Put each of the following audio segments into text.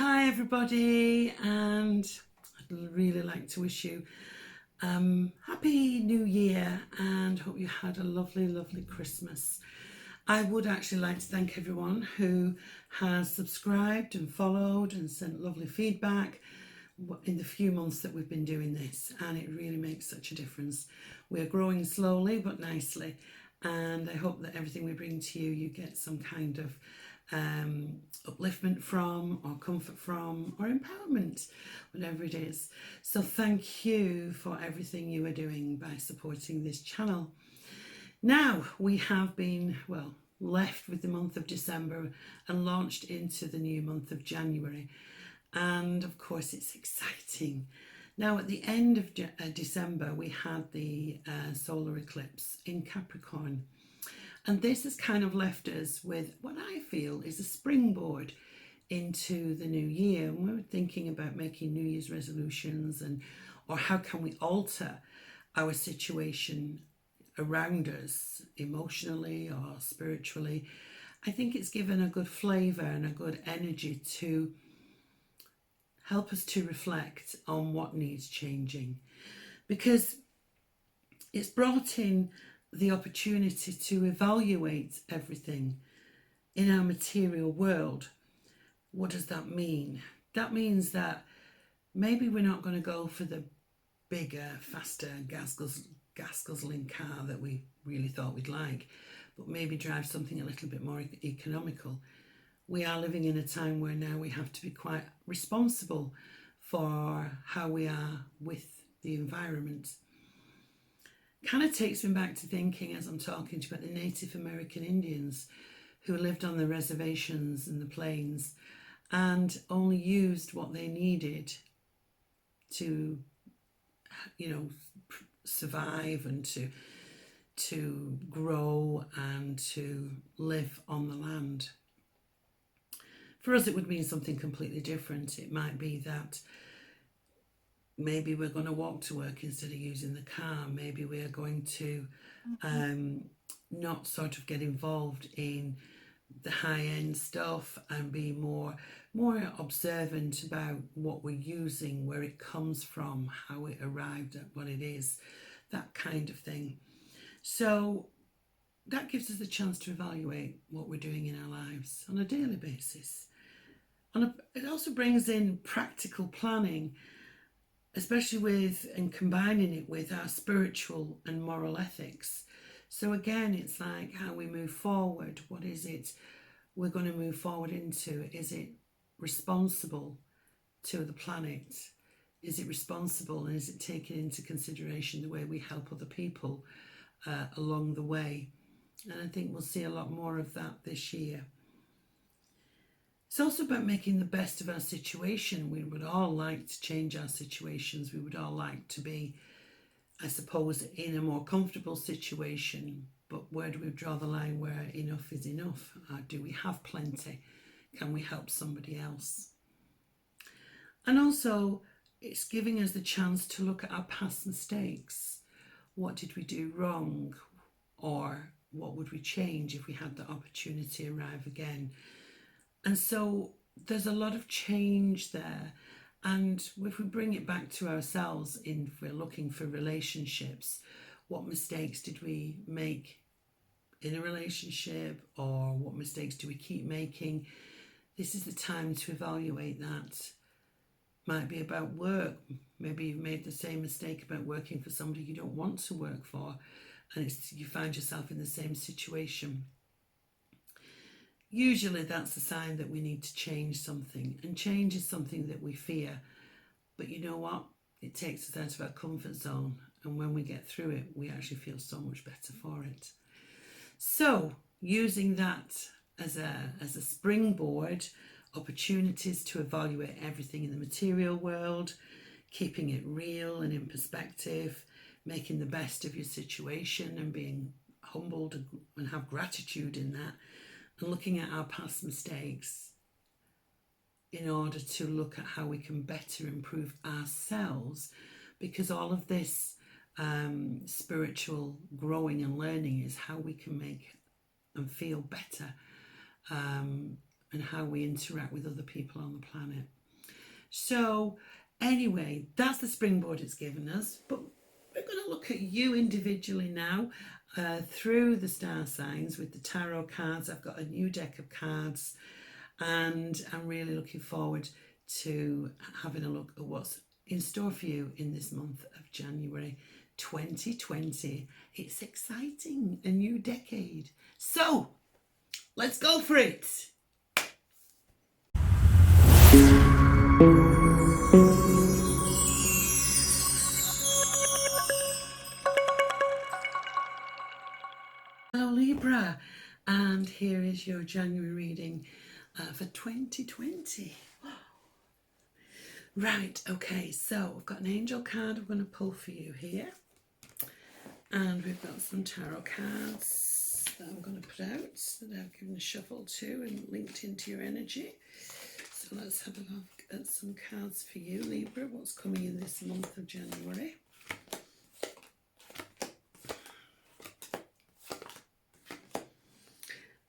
Hi everybody, and I'd really like to wish you happy new year and hope you had a lovely Christmas. I would actually like to thank everyone who has subscribed and followed and sent lovely feedback in the few months that we've been doing this, and it really makes such a difference. We're growing slowly but nicely, and I hope that everything we bring to you, you get some kind of upliftment from, or comfort from, or empowerment, whatever it is. So thank you for everything you are doing by supporting this channel. Now we have been, well, left with the month of December and launched into the new month of January. And of course it's exciting. Now at the end of December we had the solar eclipse in Capricorn. And this has kind of left us with what I feel is a springboard into the new year. And we were thinking about making New Year's resolutions or how can we alter our situation around us emotionally or spiritually. I think it's given a good flavour and a good energy to help us to reflect on what needs changing, because it's brought in the opportunity to evaluate everything in our material world. What does that mean? That means that maybe we're not going to go for the bigger, faster, gas-guzzling car that we really thought we'd like, but maybe drive something a little bit more economical. We are living in a time where now we have to be quite responsible for how we are with the environment. Kind of takes me back to thinking, as I'm talking to you, about the Native American Indians who lived on the reservations and the plains and only used what they needed to, survive and to grow and to live on the land. For us, it would mean something completely different. It might be that maybe we're going to walk to work instead of using the car. Maybe we are going to not sort of get involved in the high-end stuff and be more observant about what we're using, where it comes from, how it arrived at what it is, that kind of thing. So that gives us the chance to evaluate what we're doing in our lives on a daily basis. It also brings in practical planning, especially with and combining it with our spiritual and moral ethics. So again, it's like how we move forward. What is it we're going to move forward into? Is it responsible to the planet? Is it responsible, and is it taking into consideration the way we help other people along the way? And I think we'll see a lot more of that this year. It's also about making the best of our situation. We would all like to change our situations. We would all like to be, I suppose, in a more comfortable situation. But where do we draw the line where enough is enough? Do we have plenty? Can we help somebody else? And also, it's giving us the chance to look at our past mistakes. What did we do wrong? Or what would we change if we had the opportunity arrive again? And so there's a lot of change there. And if we bring it back to ourselves, if we're looking for relationships, what mistakes did we make in a relationship, or what mistakes do we keep making? This is the time to evaluate that. Might be about work. Maybe you've made the same mistake about working for somebody you don't want to work for, and you find yourself in the same situation. Usually that's a sign that we need to change something, and change is something that we fear. But you know what? It takes us out of our comfort zone, and when we get through it, we actually feel so much better for it. So using that as a springboard, opportunities to evaluate everything in the material world, keeping it real and in perspective, making the best of your situation and being humbled and have gratitude in that, and looking at our past mistakes in order to look at how we can better improve ourselves, because all of this spiritual growing and learning is how we can make and feel better and how we interact with other people on the planet. So anyway, that's the springboard it's given us, but we're going to look at you individually now through the star signs with the tarot cards. I've got a new deck of cards, and I'm really looking forward to having a look at what's in store for you in this month of January 2020. It's exciting, a new decade. So let's go for it. Hello Libra, and here is your January reading for 2020. Right, okay, so I've got an angel card I'm going to pull for you here, and we've got some tarot cards that I'm going to put out that I've given a shuffle to and linked into your energy. So let's have a look at some cards for you, Libra. What's coming in this month of January?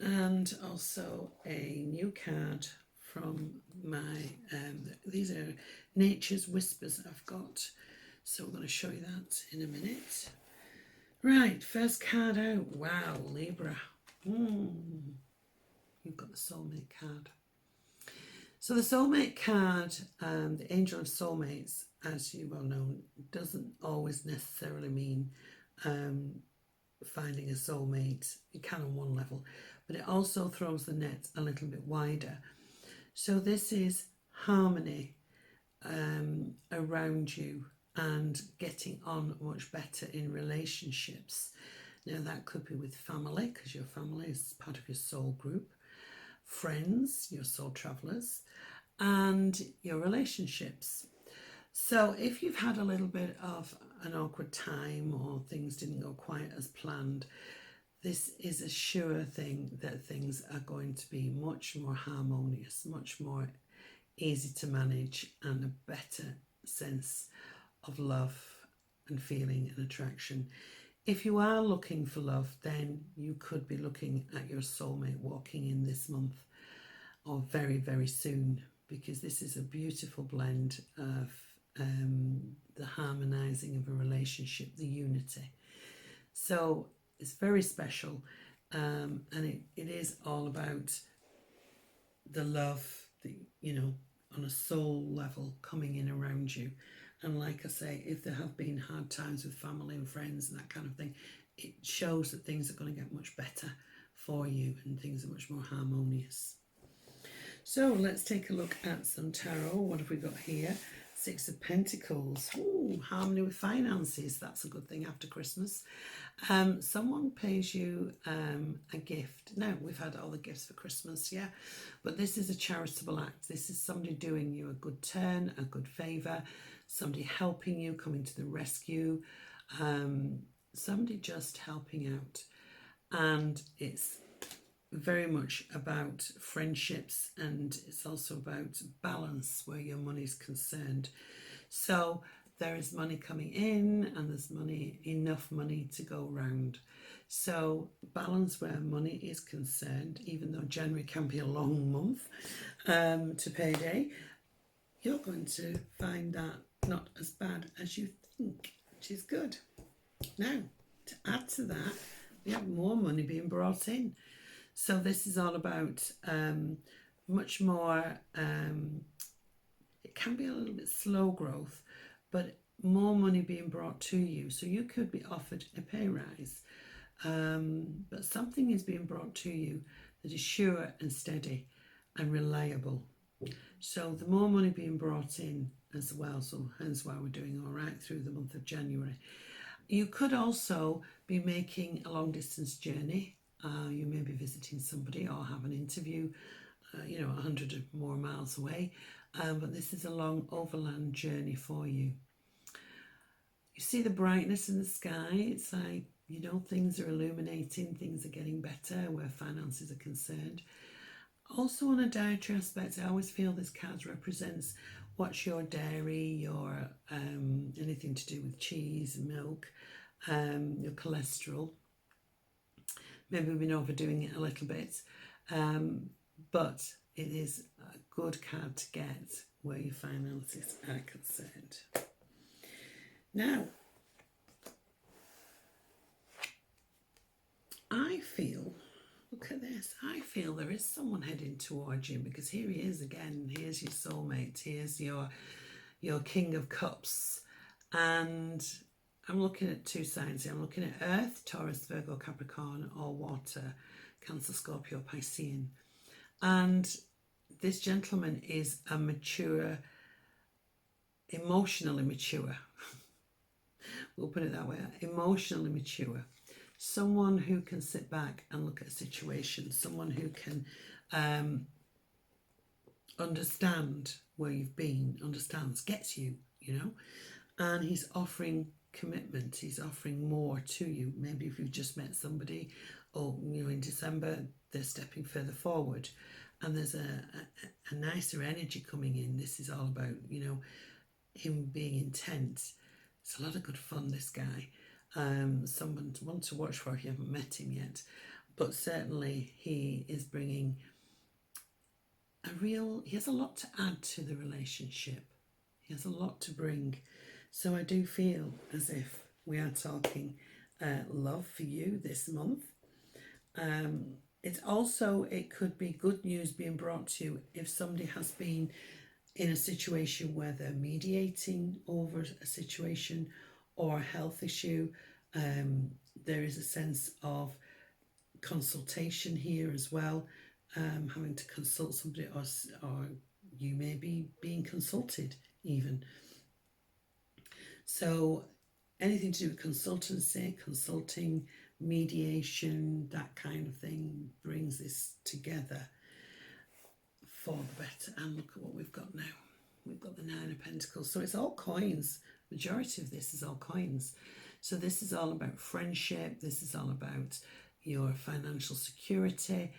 And also a new card from my, these are Nature's Whispers I've got. So I'm going to show you that in a minute. Right, first card out. Wow, Libra. You've got the soulmate card. So the soulmate card, the angel of soulmates, as you well know, doesn't always necessarily mean finding a soulmate. It can on one level, but it also throws the net a little bit wider. So this is harmony around you and getting on much better in relationships. Now that could be with family, because your family is part of your soul group, friends, your soul travelers, and your relationships. So if you've had a little bit of an awkward time or things didn't go quite as planned, this is a sure thing that things are going to be much more harmonious, much more easy to manage, and a better sense of love and feeling and attraction. If you are looking for love, then you could be looking at your soulmate walking in this month or very, very soon, because this is a beautiful blend of the harmonizing of a relationship, the unity. So it's very special, and it is all about the love, on a soul level coming in around you. And like I say, if there have been hard times with family and friends and that kind of thing, it shows that things are going to get much better for you and things are much more harmonious. So let's take a look at some tarot. What have we got here? Six of Pentacles. Ooh, harmony with finances. That's a good thing after Christmas. Someone pays you a gift. Now, we've had all the gifts for Christmas, yeah. But this is a charitable act. This is somebody doing you a good turn, a good favour, somebody helping you, coming to the rescue, somebody just helping out. And it's very much about friendships, and it's also about balance where your money is concerned. So there is money coming in and there's enough money to go around. So balance where money is concerned, even though January can be a long month to payday, you're going to find that not as bad as you think, which is good. Now, to add to that, we have more money being brought in. So this is all about much more, it can be a little bit slow growth, but more money being brought to you. So you could be offered a pay rise, but something is being brought to you that is sure and steady and reliable. So the more money being brought in as well, so hence why we're doing all right through the month of January. You could also be making a long distance journey. You may be visiting somebody or have an interview, 100 or more miles away, but this is a long overland journey for you. You see the brightness in the sky. It's like, things are illuminating, things are getting better where finances are concerned. Also on a dietary aspect, I always feel this card represents what's your dairy, your anything to do with cheese, milk, your cholesterol. Maybe we've been overdoing it a little bit, but it is a good card to get where your finances are concerned. Now, I feel, look at this, I feel there is someone heading towards you, because here he is again. Here's your soulmate. Here's your King of Cups. And I'm looking at two signs here. I'm looking at Earth, Taurus, Virgo, Capricorn, or Water, Cancer, Scorpio, Piscean. And this gentleman is a mature, emotionally mature. We'll put it that way. Emotionally mature. Someone who can sit back and look at a situation. Someone who can understand where you've been, understands, gets you, you know. And he's offering commitment. He's offering more to you. Maybe if you've just met somebody, or you know, in December they're stepping further forward, and there's a nicer energy coming in. This is all about, you know, him being intense. It's a lot of good fun, this guy. Someone to want to watch for if you haven't met him yet. But certainly he is bringing he has a lot to add to the relationship. He has a lot to bring. So I do feel as if we are talking love for you this month. It could be good news being brought to you if somebody has been in a situation where they're mediating over a situation or a health issue. There is a sense of consultation here as well, having to consult somebody, or you may be being consulted even. So anything to do with consultancy, consulting, mediation, that kind of thing brings this together for the better. And look at what we've got now. We've got the Nine of Pentacles. So it's all coins. Majority of this is all coins. So this is all about friendship. This is all about your financial security.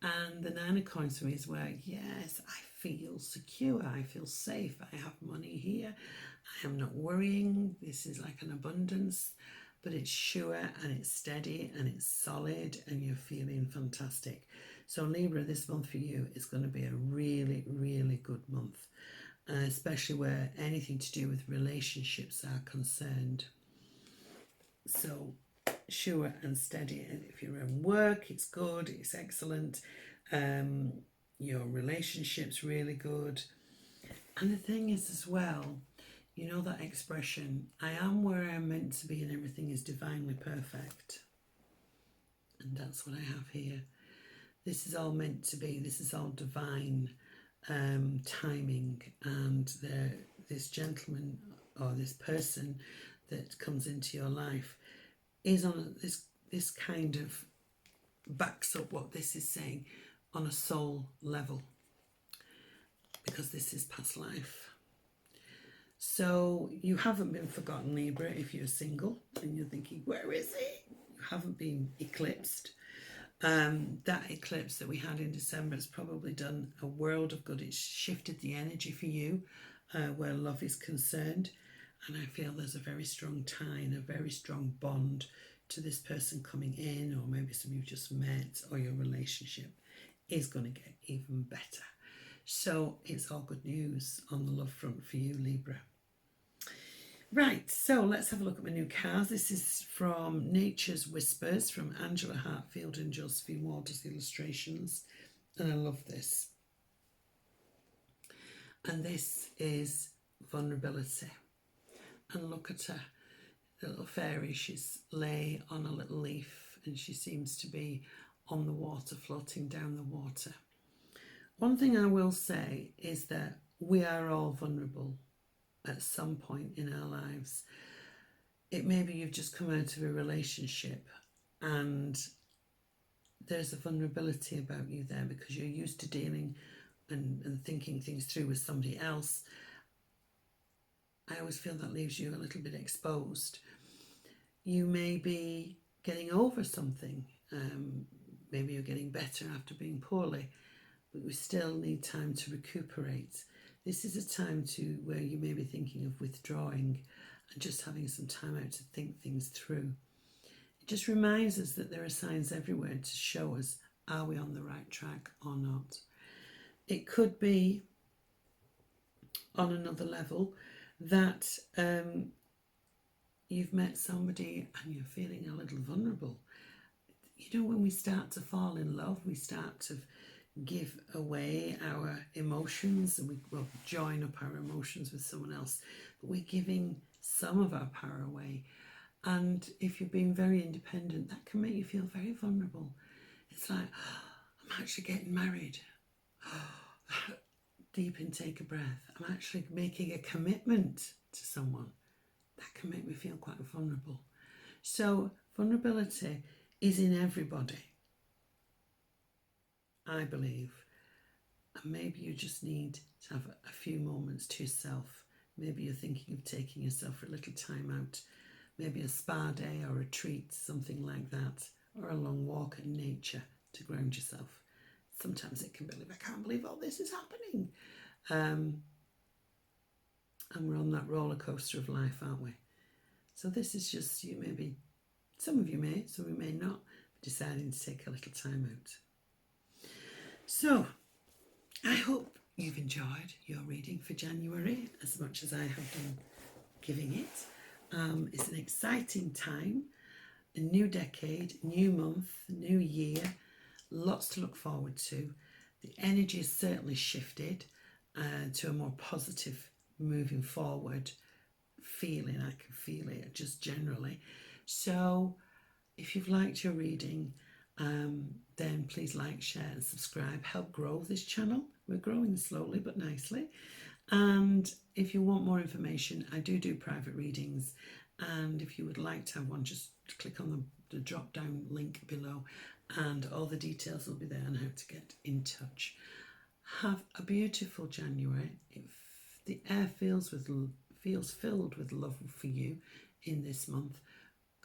And the Nine of Coins for me is where, yes, I feel secure. I feel safe. I have money here. I am not worrying. This is like an abundance, but it's sure and it's steady and it's solid and you're feeling fantastic. So Libra, this month for you is going to be a really, really good month, especially where anything to do with relationships are concerned. So sure and steady. And if you're in work, it's good, it's excellent. Your relationship's really good. And the thing is as well, you know that expression, I am where I'm meant to be and everything is divinely perfect. And that's what I have here. This is all meant to be. This is all divine timing. And this gentleman or this person that comes into your life is on this kind of backs up what this is saying on a soul level, because this is past life. So you haven't been forgotten, Libra, if you're single and you're thinking, where is he? You haven't been eclipsed. That eclipse that we had in December has probably done a world of good. It's shifted the energy for you where love is concerned. And I feel there's a very strong tie and a very strong bond to this person coming in, or maybe some you've just met, or your relationship is going to get even better. So it's all good news on the love front for you, Libra. Right, so let's have a look at my new cards. This is from Nature's Whispers, from Angela Hartfield and Josephine Waters Illustrations. And I love this. And this is vulnerability. And look at her, the little fairy. She's lay on a little leaf and she seems to be on the water, floating down the water. One thing I will say is that we are all vulnerable at some point in our lives. It may be you've just come out of a relationship and there's a vulnerability about you there because you're used to dealing and thinking things through with somebody else. I always feel that leaves you a little bit exposed. You may be getting over something. Maybe you're getting better after being poorly, but we still need time to recuperate. This is a time where you may be thinking of withdrawing and just having some time out to think things through. It just reminds us that there are signs everywhere to show us, are we on the right track or not? it could be on another level that you've met somebody and you're feeling a little vulnerable. You know, when we start to fall in love, we start to give away our emotions, and we will join up our emotions with someone else, but we're giving some of our power away. And if you're being very independent, that can make you feel very vulnerable. It's like, oh, I'm actually getting married. Oh, deep intake of breath. I'm actually making a commitment to someone. That can make me feel quite vulnerable. So vulnerability is in everybody, I believe. And maybe you just need to have a few moments to yourself. Maybe you're thinking of taking yourself for a little time out, maybe a spa day or a treat, something like that, or a long walk in nature to ground yourself. Sometimes it can be like, I can't believe all this is happening. And we're on that roller coaster of life, aren't we? So this is just you, maybe some of you may, some of you may not, deciding to take a little time out. So I hope you've enjoyed your reading for January as much as I have done giving it. It's an exciting time, a new decade, new month, new year, lots to look forward to. The energy has certainly shifted to a more positive moving forward feeling. I can feel it just generally. So if you've liked your reading, then please like, share and subscribe. Help grow this channel. We're growing slowly but nicely. And if you want more information, I do private readings. And if you would like to have one, just click on the drop down link below and all the details will be there on how to get in touch. Have a beautiful January. If the air feels filled with love for you in this month,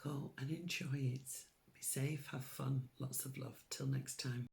go and enjoy it. Be safe, have fun, lots of love. Till next time.